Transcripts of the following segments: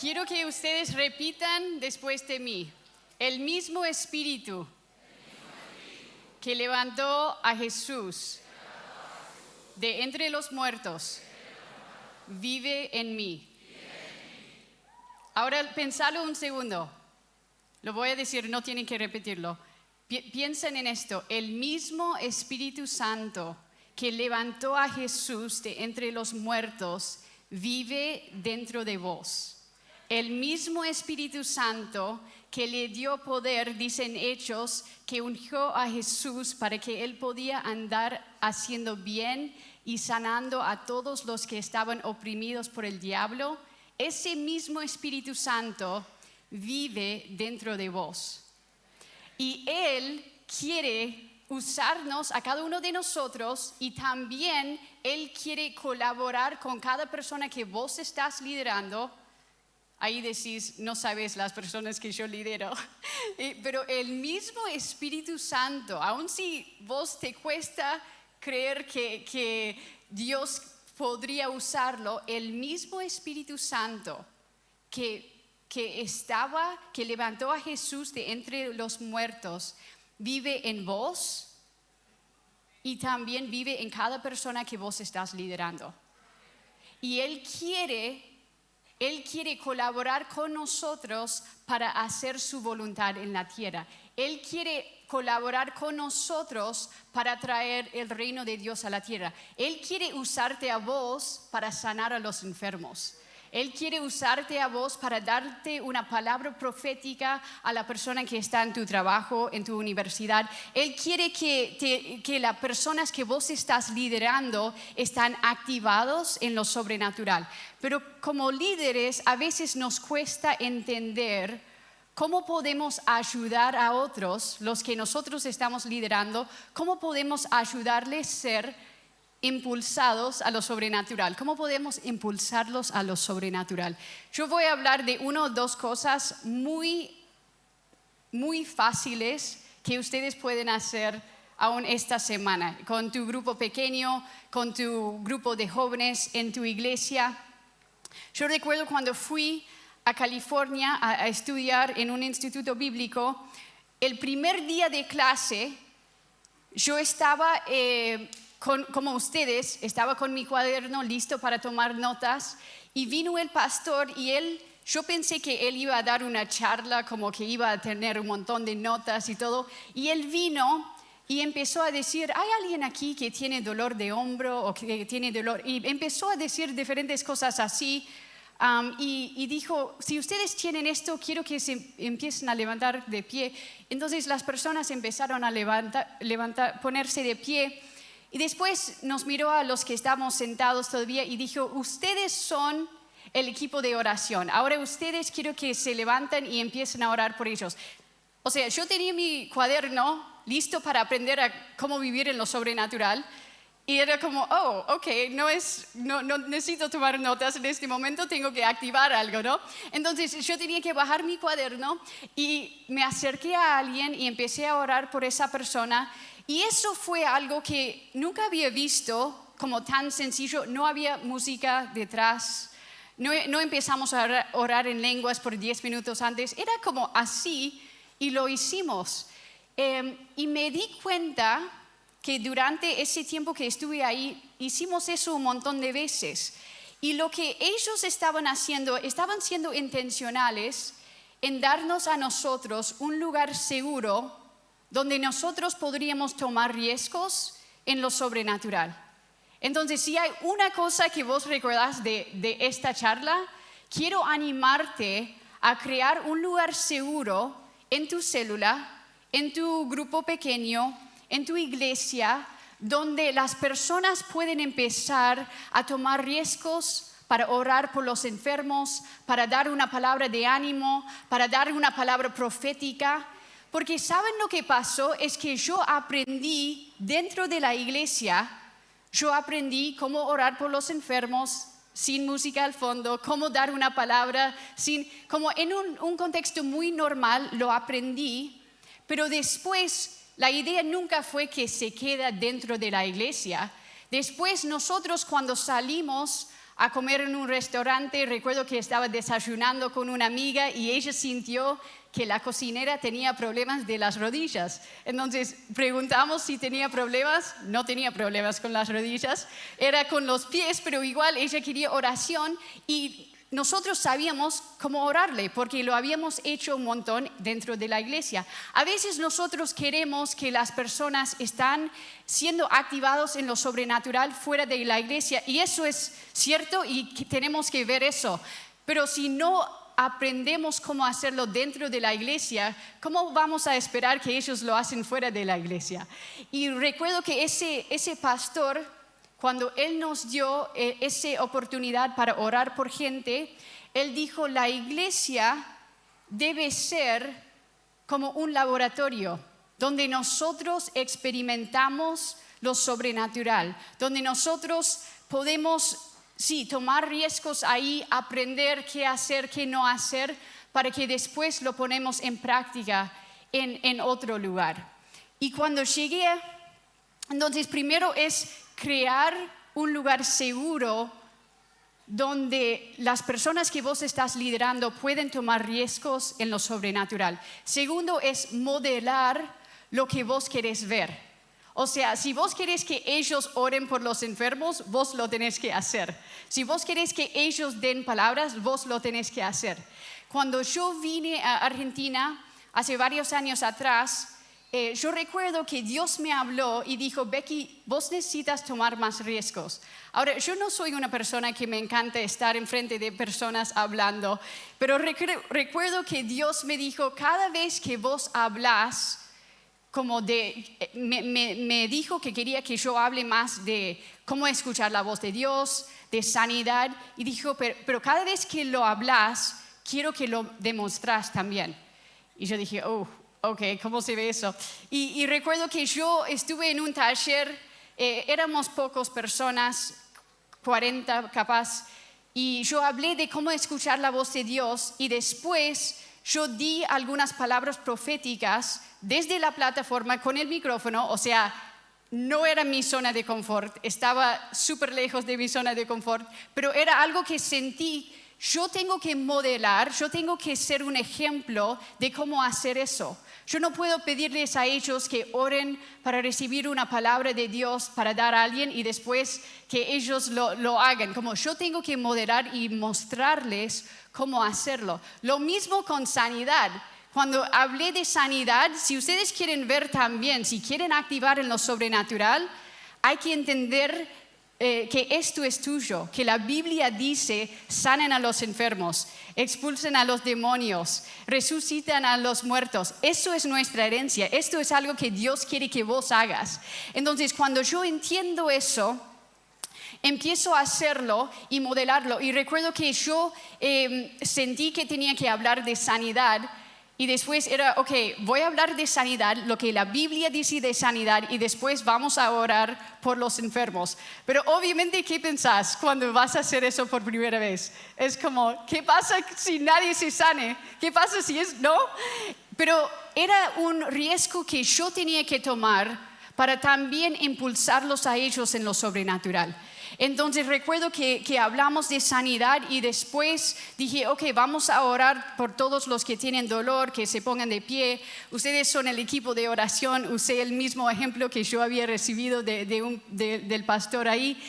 Quiero que ustedes repitan después de mí. El mismo Espíritu que levantó a Jesús de entre los muertos vive en mí. Ahora pensalo un segundo. Lo voy a decir, no tienen que repetirlo. Piensen en esto. El mismo Espíritu Santo que levantó a Jesús de entre los muertos vive dentro de vos. El mismo Espíritu Santo que le dio poder, dicen Hechos, que ungió a Jesús para que él podía andar haciendo bien y sanando a todos los que estaban oprimidos por el diablo. Ese mismo Espíritu Santo vive dentro de vos. Y Él quiere usarnos a cada uno de nosotros y también Él quiere colaborar con cada persona que vos estás liderando. Ahí decís, no sabes las personas que yo lidero. Pero el mismo Espíritu Santo, aun si vos te cuesta creer que Dios podría usarlo, el mismo Espíritu Santo que levantó a Jesús de entre los muertos, vive en vos y también vive en cada persona que vos estás liderando. Y Él quiere colaborar con nosotros para hacer su voluntad en la tierra. Él quiere colaborar con nosotros para traer el reino de Dios a la tierra. Él quiere usarte a vos para sanar a los enfermos. Él quiere usarte a vos para darte una palabra profética a la persona que está en tu trabajo, en tu universidad. Él quiere que las personas que vos estás liderando están activados en lo sobrenatural. Pero como líderes a veces nos cuesta entender cómo podemos ayudar a otros, los que nosotros estamos liderando, cómo podemos ayudarles a ser impulsados a lo sobrenatural. ¿Cómo podemos impulsarlos a lo sobrenatural? Yo voy a hablar de una o dos cosas muy fáciles que ustedes pueden hacer aún esta semana, con tu grupo pequeño, con tu grupo de jóvenes en tu iglesia. Yo recuerdo cuando fui a California a estudiar en un instituto bíblico, el primer día de clase yo estaba como ustedes, estaba con mi cuaderno listo para tomar notas y vino el pastor y yo pensé que él iba a dar una charla, como que iba a tener un montón de notas y todo, y él vino y empezó a decir, ¿hay alguien aquí que tiene dolor de hombro o que tiene dolor? Y empezó a decir diferentes cosas así. Y dijo, si ustedes tienen esto, quiero que se empiecen a levantar de pie. Entonces las personas empezaron a ponerse de pie. Y después nos miró a los que estábamos sentados todavía y dijo, ustedes son el equipo de oración. Ahora ustedes quiero que se levanten y empiecen a orar por ellos. O sea, yo tenía mi cuaderno listo para aprender a cómo vivir en lo sobrenatural. Y era como, ok, no necesito tomar notas en este momento, tengo que activar algo, ¿no? Entonces yo tenía que bajar mi cuaderno y me acerqué a alguien y empecé a orar por esa persona. Y eso fue algo que nunca había visto como tan sencillo. No había música detrás, no empezamos a orar en lenguas por 10 minutos antes. Era como así y lo hicimos. Y me di cuenta que durante ese tiempo que estuve ahí, hicimos eso un montón de veces. Y lo que ellos estaban haciendo, estaban siendo intencionales en darnos a nosotros un lugar seguro donde nosotros podríamos tomar riesgos en lo sobrenatural. Entonces, si hay una cosa que vos recordás de esta charla, quiero animarte a crear un lugar seguro en tu célula, en tu grupo pequeño, en tu iglesia, donde las personas pueden empezar a tomar riesgos para orar por los enfermos, para dar una palabra de ánimo, para dar una palabra profética. Porque ¿saben lo que pasó? Es que yo aprendí dentro de la iglesia, yo aprendí cómo orar por los enfermos sin música al fondo, cómo dar una palabra, como en un contexto muy normal lo aprendí, pero después la idea nunca fue que se queda dentro de la iglesia. Después nosotros cuando salimos a comer en un restaurante. Recuerdo que estaba desayunando con una amiga y ella sintió que la cocinera tenía problemas de las rodillas. Entonces preguntamos si tenía problemas. No tenía problemas con las rodillas, era con los pies, pero igual ella quería oración y nosotros sabíamos cómo orarle porque lo habíamos hecho un montón dentro de la iglesia. A veces nosotros queremos que las personas están siendo activados en lo sobrenatural fuera de la iglesia y eso es cierto y tenemos que ver eso. Pero si no aprendemos cómo hacerlo dentro de la iglesia, ¿cómo vamos a esperar que ellos lo hacen fuera de la iglesia? Y recuerdo que ese pastor, cuando Él nos dio esa oportunidad para orar por gente, Él dijo, la iglesia debe ser como un laboratorio donde nosotros experimentamos lo sobrenatural, donde nosotros podemos, sí, tomar riesgos ahí, aprender qué hacer, qué no hacer, para que después lo ponemos en práctica en otro lugar. Y cuando llegué, entonces primero es crear un lugar seguro donde las personas que vos estás liderando pueden tomar riesgos en lo sobrenatural. Segundo es modelar lo que vos querés ver. O sea, si vos querés que ellos oren por los enfermos, vos lo tenés que hacer. Si vos querés que ellos den palabras, vos lo tenés que hacer. Cuando yo vine a Argentina hace varios años atrás, yo recuerdo que Dios me habló y dijo, Becky, vos necesitas tomar más riesgos. Ahora, yo no soy una persona que me encanta estar enfrente de personas hablando, pero recuerdo que Dios me dijo, cada vez que vos hablas, me dijo que quería que yo hable más de cómo escuchar la voz de Dios, de sanidad, y dijo, pero cada vez que lo hablas, quiero que lo demostrás también. Y yo dije, ok, ¿cómo se ve eso? Y recuerdo que yo estuve en un taller, éramos pocas personas, 40 capaz, y yo hablé de cómo escuchar la voz de Dios y después yo di algunas palabras proféticas desde la plataforma con el micrófono, o sea, no era mi zona de confort, estaba súper lejos de mi zona de confort, pero era algo que sentí. Yo tengo que modelar, yo tengo que ser un ejemplo de cómo hacer eso. Yo no puedo pedirles a ellos que oren para recibir una palabra de Dios para dar a alguien y después que ellos lo hagan. Como yo tengo que modelar y mostrarles cómo hacerlo. Lo mismo con sanidad. Cuando hablé de sanidad, si ustedes quieren ver también, si quieren activar en lo sobrenatural, hay que entender que esto es tuyo, que la Biblia dice, sanen a los enfermos, expulsen a los demonios, resucitan a los muertos. Eso es nuestra herencia, esto es algo que Dios quiere que vos hagas. Entonces, cuando yo entiendo eso, empiezo a hacerlo y modelarlo. Y recuerdo que yo sentí que tenía que hablar de sanidad. Y después era, ok, voy a hablar de sanidad, lo que la Biblia dice de sanidad y después vamos a orar por los enfermos. Pero obviamente, ¿qué pensás cuando vas a hacer eso por primera vez? Es como, ¿qué pasa si nadie se sane? ¿Qué pasa si no? Pero era un riesgo que yo tenía que tomar para también impulsarlos a ellos en lo sobrenatural. Entonces recuerdo que hablamos de sanidad y después dije, ok, vamos a orar por todos los que tienen dolor, que se pongan de pie. Ustedes son el equipo de oración, usé el mismo ejemplo que yo había recibido del pastor ahí.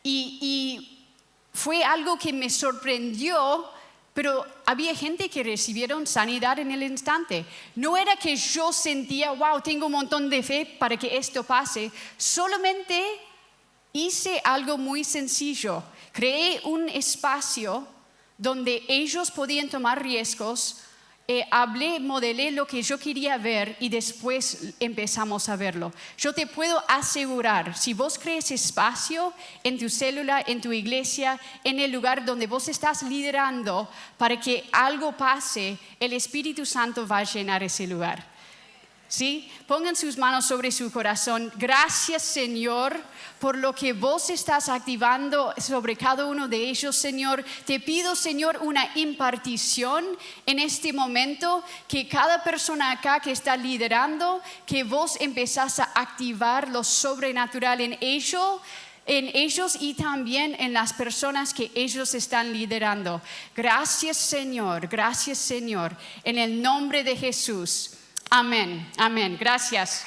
Y fue algo que me sorprendió, pero había gente que recibieron sanidad en el instante. No era que yo sentía, wow, tengo un montón de fe para que esto pase, solamente hice algo muy sencillo. Creé un espacio donde ellos podían tomar riesgos. Hablé, modelé lo que yo quería ver y después empezamos a verlo. Yo te puedo asegurar, si vos crees espacio en tu célula, en tu iglesia, en el lugar donde vos estás liderando para que algo pase, el Espíritu Santo va a llenar ese lugar. ¿Sí? Pongan sus manos sobre su corazón. Gracias, Señor, por lo que vos estás activando sobre cada uno de ellos, Señor. Te pido, Señor, una impartición en este momento, que cada persona acá que está liderando, que vos empezás a activar lo sobrenatural en ellos. en ellos y también en las personas que ellos están liderando. Gracias, Señor, en el nombre de Jesús. Amén, amén. Gracias.